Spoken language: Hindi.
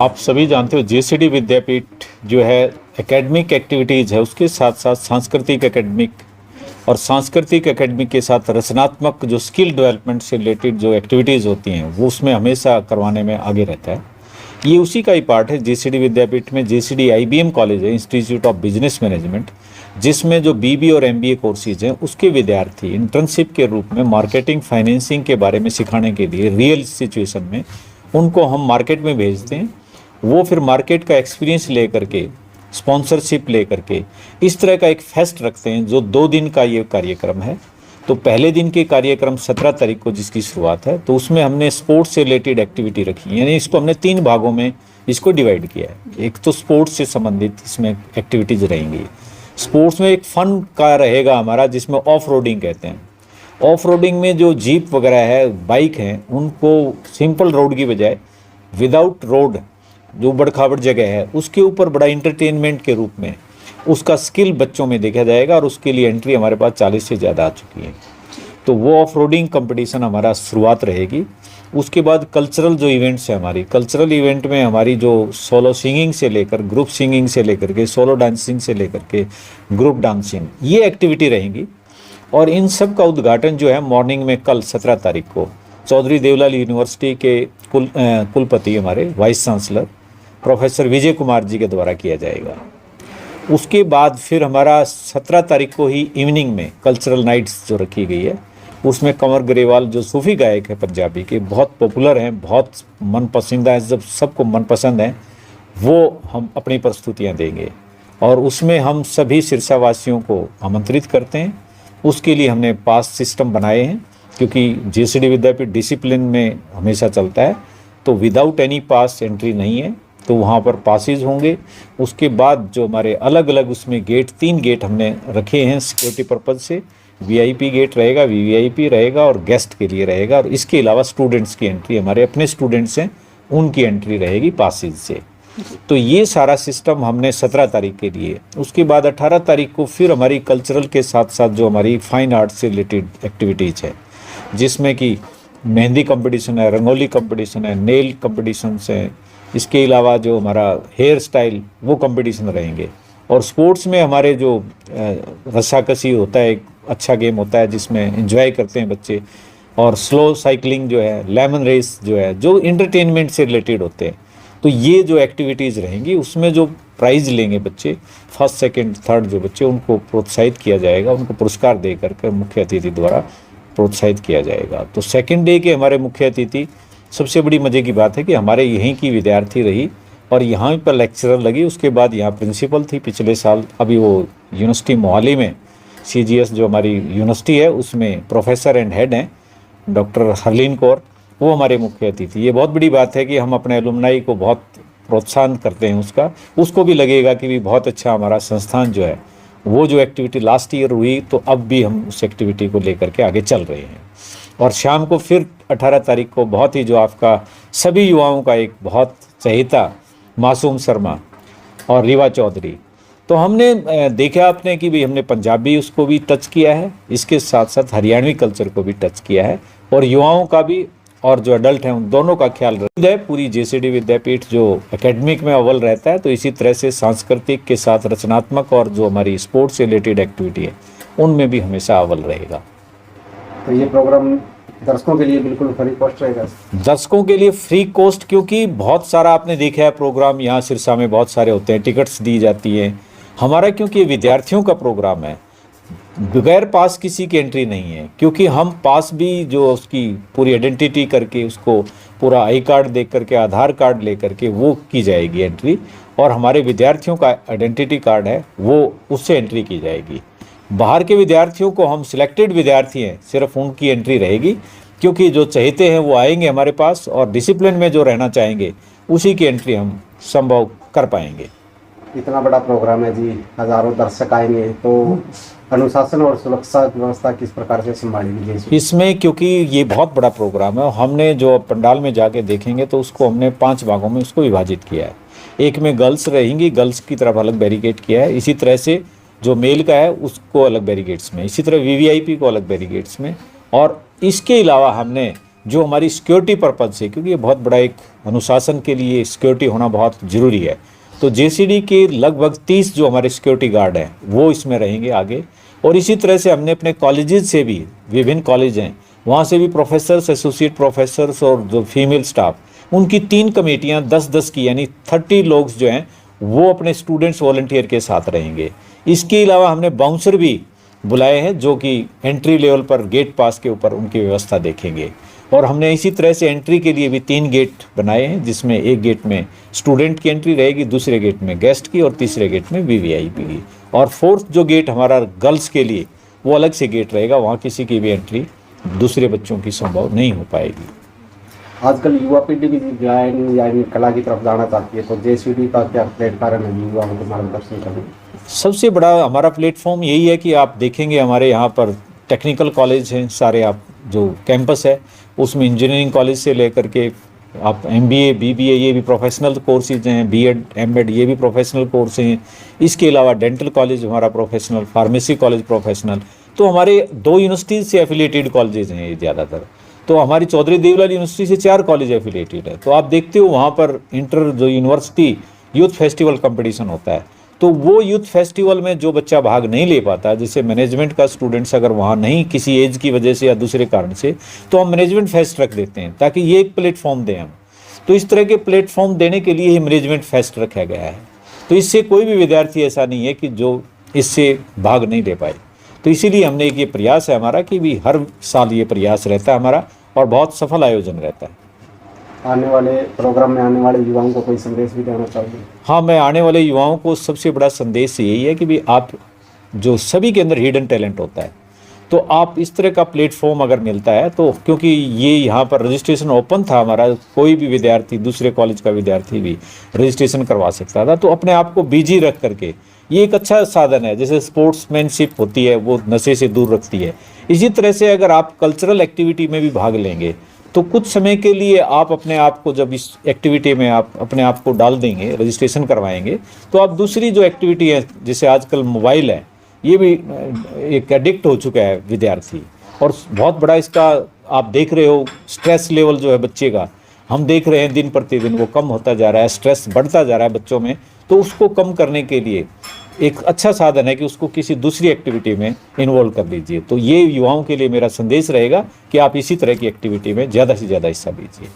आप सभी जानते हो जेसीडी विद्यापीठ जो है एकेडमिक एक्टिविटीज़ है, उसके साथ साथ सांस्कृतिक एकेडमिक और सांस्कृतिक एकेडमिक के साथ रचनात्मक जो स्किल डेवलपमेंट से रिलेटेड जो एक्टिविटीज़ होती हैं वो उसमें हमेशा करवाने में आगे रहता है। ये उसी का ही पार्ट है। जेसीडी विद्यापीठ में जेसीडी आईबीएम कॉलेज है, इंस्टीट्यूट ऑफ बिजनेस मैनेजमेंट, जिसमें जो बीबी और एमबीए कोर्सेज हैं उसके विद्यार्थी इंटर्नशिप के रूप में मार्केटिंग फाइनेंसिंग के बारे में सिखाने के लिए रियल सिचुएशन में उनको हम मार्केट में भेजते हैं। वो फिर मार्केट का एक्सपीरियंस ले करके, स्पॉन्सरशिप ले करके इस तरह का एक फेस्ट रखते हैं जो 2 दिन का ये कार्यक्रम है। तो पहले दिन के कार्यक्रम 17 तारीख को जिसकी शुरुआत है, तो उसमें हमने स्पोर्ट्स से रिलेटेड एक्टिविटी रखी, यानी इसको हमने 3 भागों में इसको डिवाइड किया है। एक तो स्पोर्ट्स से संबंधित इसमें एक्टिविटीज़ रहेंगी। स्पोर्ट्स में एक फन का रहेगा हमारा, जिसमें ऑफ रोडिंग कहते हैं। ऑफ रोडिंग में जो जीप वगैरह है, बाइक हैं, उनको सिंपल रोड की बजाय विदाउट रोड जो बड़खाबड़ जगह है उसके ऊपर बड़ा इंटरटेनमेंट के रूप में उसका स्किल बच्चों में देखा जाएगा, और उसके लिए एंट्री हमारे पास 40 से ज़्यादा आ चुकी है। तो वो ऑफ रोडिंग कंपटीशन हमारा शुरुआत रहेगी। उसके बाद कल्चरल जो इवेंट्स है, हमारी कल्चरल इवेंट में हमारी जो सोलो सिंगिंग से लेकर ग्रुप सिंगिंग से लेकर के सोलो डांसिंग से लेकर के ग्रुप डांसिंग, ये एक्टिविटी रहेंगी। और इन सब का उद्घाटन जो है मॉर्निंग में कल 17 तारीख को चौधरी देवलाल यूनिवर्सिटी के कुलपति हमारे vice chancellor professor Vijay Kumar ji के द्वारा किया जाएगा। उसके बाद फिर हमारा 17 तारीख को ही इवनिंग में कल्चरल नाइट्स जो रखी गई है, उसमें कंवर ग्रेवाल जो सूफी गायक है पंजाबी के, बहुत पॉपुलर हैं, बहुत मनपसंदा है, जब सबको मनपसंद है, वो हम अपनी प्रस्तुतियां देंगे। और उसमें हम सभी सिरसा वासियों को आमंत्रित करते हैं। उसके लिए हमने पास सिस्टम बनाए हैं, क्योंकि जेसीडी विद्यापीठ डिसिप्लिन में हमेशा चलता है, तो विदाउट एनी पास एंट्री नहीं है, तो वहाँ पर पासेज होंगे। उसके बाद जो हमारे अलग अलग उसमें गेट, 3 गेट हमने रखे हैं सिक्योरिटी पर्पज़ से। वीआईपी गेट रहेगा, वीवीआईपी रहेगा और गेस्ट के लिए रहेगा। और इसके अलावा स्टूडेंट्स की एंट्री, हमारे अपने स्टूडेंट्स हैं उनकी एंट्री रहेगी पासेज से। तो ये सारा सिस्टम हमने 17 तारीख के लिए। उसके बाद 18 तारीख को फिर हमारी कल्चरल के साथ साथ जो हमारी फाइन आर्ट से रिलेटेड एक्टिविटीज़ है, जिसमें कि मेहंदी कंपटीशन है, रंगोली कंपटीशन है, नेल कंपटीशंस हैं, इसके अलावा जो हमारा हेयर स्टाइल वो कंपटीशन रहेंगे। और स्पोर्ट्स में हमारे जो रस्साकशी होता है, एक अच्छा गेम होता है जिसमें एंजॉय करते हैं बच्चे, और स्लो साइकिलिंग जो है, लेमन रेस जो है, जो इंटरटेनमेंट से रिलेटेड होते हैं। तो ये जो एक्टिविटीज़ रहेंगी, उसमें जो प्राइज़ लेंगे बच्चे, फर्स्ट सेकंड थर्ड जो बच्चे, उनको प्रोत्साहित किया जाएगा, उनको पुरस्कार दे करके मुख्य अतिथि द्वारा प्रोत्साहित किया जाएगा। तो सेकेंड डे के हमारे मुख्य अतिथि, सबसे बड़ी मज़े की बात है कि हमारे यहीं की विद्यार्थी रही और यहाँ पर लेक्चरर लगी। उसके बाद यहाँ प्रिंसिपल थी पिछले साल, अभी वो यूनिवर्सिटी मोहाली में सीजीएस जो हमारी यूनिवर्सिटी है उसमें प्रोफेसर एंड हेड हैं डॉक्टर हरलीन कौर, वो हमारे मुख्य अतिथि। ये बहुत बड़ी बात है कि हम अपने एलुमनाई को बहुत प्रोत्साहन करते हैं, उसको भी लगेगा कि भी बहुत अच्छा हमारा संस्थान जो है, वो जो एक्टिविटी लास्ट ईयर हुई तो अब भी हम उस एक्टिविटी को लेकर के आगे चल रहे हैं। और शाम को फिर 18 तारीख को बहुत ही जो आपका सभी युवाओं का एक बहुत चहेता मासूम शर्मा और रीवा चौधरी, तो हमने देखा आपने कि भी हमने पंजाबी उसको भी टच किया है, इसके साथ साथ हरियाणवी कल्चर को भी टच किया है, और युवाओं का भी और जो एडल्ट हैं उन दोनों का ख्याल रखते हैं। पूरी जेसीडी विद्यापीठ जो एकेडमिक में अव्वल रहता है, तो इसी तरह से सांस्कृतिक के साथ रचनात्मक और जो हमारी स्पोर्ट्स से रिलेटेड एक्टिविटी है उनमें भी हमेशा अव्वल रहेगा। तो ये प्रोग्राम दर्शकों के लिए बिल्कुल फ्री कॉस्ट रहेगा? दर्शकों के लिए फ्री कॉस्ट, क्योंकि बहुत सारा आपने देखा है प्रोग्राम यहाँ सिरसा में बहुत सारे होते हैं, टिकट्स दी जाती हैं। हमारा क्योंकि विद्यार्थियों का प्रोग्राम है, बगैर पास किसी की एंट्री नहीं है, क्योंकि हम पास भी जो उसकी पूरी आइडेंटिटी करके, उसको पूरा आई कार्ड देख करके, आधार कार्ड ले करके वो की जाएगी एंट्री, और हमारे विद्यार्थियों का आइडेंटिटी कार्ड है वो उससे एंट्री की जाएगी। बाहर के विद्यार्थियों को, हम सिलेक्टेड विद्यार्थी हैं, सिर्फ उनकी एंट्री रहेगी, क्योंकि जो चाहते हैं वो आएंगे हमारे पास, और डिसिप्लिन में जो रहना चाहेंगे उसी की एंट्री हम संभव कर पाएंगे। इतना बड़ा प्रोग्राम है जी, हजारों दर्शक आएंगे, तो अनुशासन और सुरक्षा व्यवस्था किस प्रकार से संभालेगी इसमें? क्योंकि ये बहुत बड़ा प्रोग्राम है, हमने जो पंडाल में जाके देखेंगे तो उसको हमने 5 भागों में उसको विभाजित किया है। एक में गर्ल्स रहेंगी, गर्ल्स की तरफ अलग बैरिकेड किया है, इसी तरह से जो मेल का है उसको अलग बैरिकेड्स में, इसी तरह वीवीआईपी को अलग बैरिकेड्स में, और इसके अलावा हमने जो हमारी सिक्योरिटी पर्पज से, क्योंकि ये बहुत बड़ा एक अनुशासन के लिए सिक्योरिटी होना बहुत ज़रूरी है, तो जेसीडी के लगभग 30 जो हमारे सिक्योरिटी गार्ड हैं वो इसमें रहेंगे आगे। और इसी तरह से हमने अपने कॉलेजेस से भी, विभिन्न कॉलेज हैं वहाँ से भी प्रोफेसर्स, एसोसिएट प्रोफेसर्स और जो फीमेल स्टाफ, उनकी 3 कमेटियाँ 10-10 की, यानी 30 लोग जो हैं वो अपने स्टूडेंट्स वॉलंटियर के साथ रहेंगे। इसके अलावा हमने बाउंसर भी बुलाए हैं जो कि एंट्री लेवल पर गेट पास के ऊपर उनकी व्यवस्था देखेंगे। और हमने इसी तरह से एंट्री के लिए भी 3 गेट बनाए हैं, जिसमें एक गेट में स्टूडेंट की एंट्री रहेगी, दूसरे गेट में गेस्ट की और तीसरे गेट में वीवीआईपी की। और 4th जो गेट हमारा गर्ल्स के लिए वो अलग से गेट रहेगा, वहाँ किसी की भी एंट्री दूसरे बच्चों की संभव नहीं हो पाएगी। आजकल युवा पीढ़ी भी ज्ञान यानी कला की तरफ जाना चाहती है, तो जेसीडी का क्या प्लेटफॉर्म है युवाओं को मार्गदर्शन करने? सबसे बड़ा हमारा प्लेटफॉर्म यही है कि आप देखेंगे हमारे यहाँ पर टेक्निकल कॉलेज हैं सारे, आप जो कैंपस है उसमें इंजीनियरिंग कॉलेज से लेकर के आप एमबीए, बीबीए, ये भी प्रोफेशनल कोर्सेज हैं, बीएड, एमएड, ये भी प्रोफेशनल कोर्स हैं। इसके अलावा डेंटल कॉलेज हमारा प्रोफेशनल, फार्मेसी कॉलेज प्रोफेशनल। तो हमारे 2 यूनिवर्सिटीज़ से एफिलिएटेड कॉलेजेज हैं ये ज़्यादातर। तो हमारी चौधरी देवलाल यूनिवर्सिटी से 4 कॉलेज एफिलिएटेड है। तो आप देखते हो वहाँ पर इंटर जो यूनिवर्सिटी यूथ फेस्टिवल कंपटीशन होता है, तो वो यूथ फेस्टिवल में जो बच्चा भाग नहीं ले पाता, जैसे मैनेजमेंट का स्टूडेंट्स अगर वहाँ नहीं, किसी एज की वजह से या दूसरे कारण से, तो हम मैनेजमेंट फेस्ट रख देते हैं ताकि ये एक प्लेटफॉर्म दें हम। तो इस तरह के प्लेटफॉर्म देने के लिए ही मैनेजमेंट फेस्ट रखा गया है। तो इससे कोई भी विद्यार्थी ऐसा नहीं है कि जो इससे भाग नहीं ले पाए। तो इसीलिए हमने एक ये प्रयास है हमारा कि भी हर साल ये प्रयास रहता है हमारा और बहुत सफल आयोजन रहता है। आने वाले प्रोग्राम में आने वाले युवाओं को कोई संदेश भी देना चाहिए? हाँ, मैं आने वाले युवाओं को सबसे बड़ा संदेश यही है कि भी आप, जो सभी के अंदर हिडन टैलेंट होता है, तो आप इस तरह का प्लेटफॉर्म अगर मिलता है तो, क्योंकि ये यहाँ पर रजिस्ट्रेशन ओपन था हमारा, कोई भी विद्यार्थी, दूसरे कॉलेज का विद्यार्थी भी रजिस्ट्रेशन करवा सकता था। तो अपने आप को बिजी रख करके ये एक अच्छा साधन है। जैसे स्पोर्ट्समैनशिप होती है वो नशे से दूर रखती है, इसी तरह से अगर आप कल्चरल एक्टिविटी में भी भाग लेंगे तो कुछ समय के लिए आप अपने आप को, जब इस एक्टिविटी में आप अपने आप को डाल देंगे, रजिस्ट्रेशन करवाएंगे, तो आप दूसरी जो एक्टिविटी है, जैसे आजकल मोबाइल है, ये भी एक एडिक्ट हो चुका है विद्यार्थी, और बहुत बड़ा इसका आप देख रहे हो स्ट्रेस लेवल जो है बच्चे का, हम देख रहे हैं दिन प्रतिदिन वो कम होता जा रहा है, स्ट्रेस बढ़ता जा रहा है बच्चों में। तो उसको कम करने के लिए एक अच्छा साधन है कि उसको किसी दूसरी एक्टिविटी में इन्वॉल्व कर लीजिए। तो ये युवाओं के लिए मेरा संदेश रहेगा कि आप इसी तरह की एक्टिविटी में ज़्यादा से ज़्यादा हिस्सा लीजिए।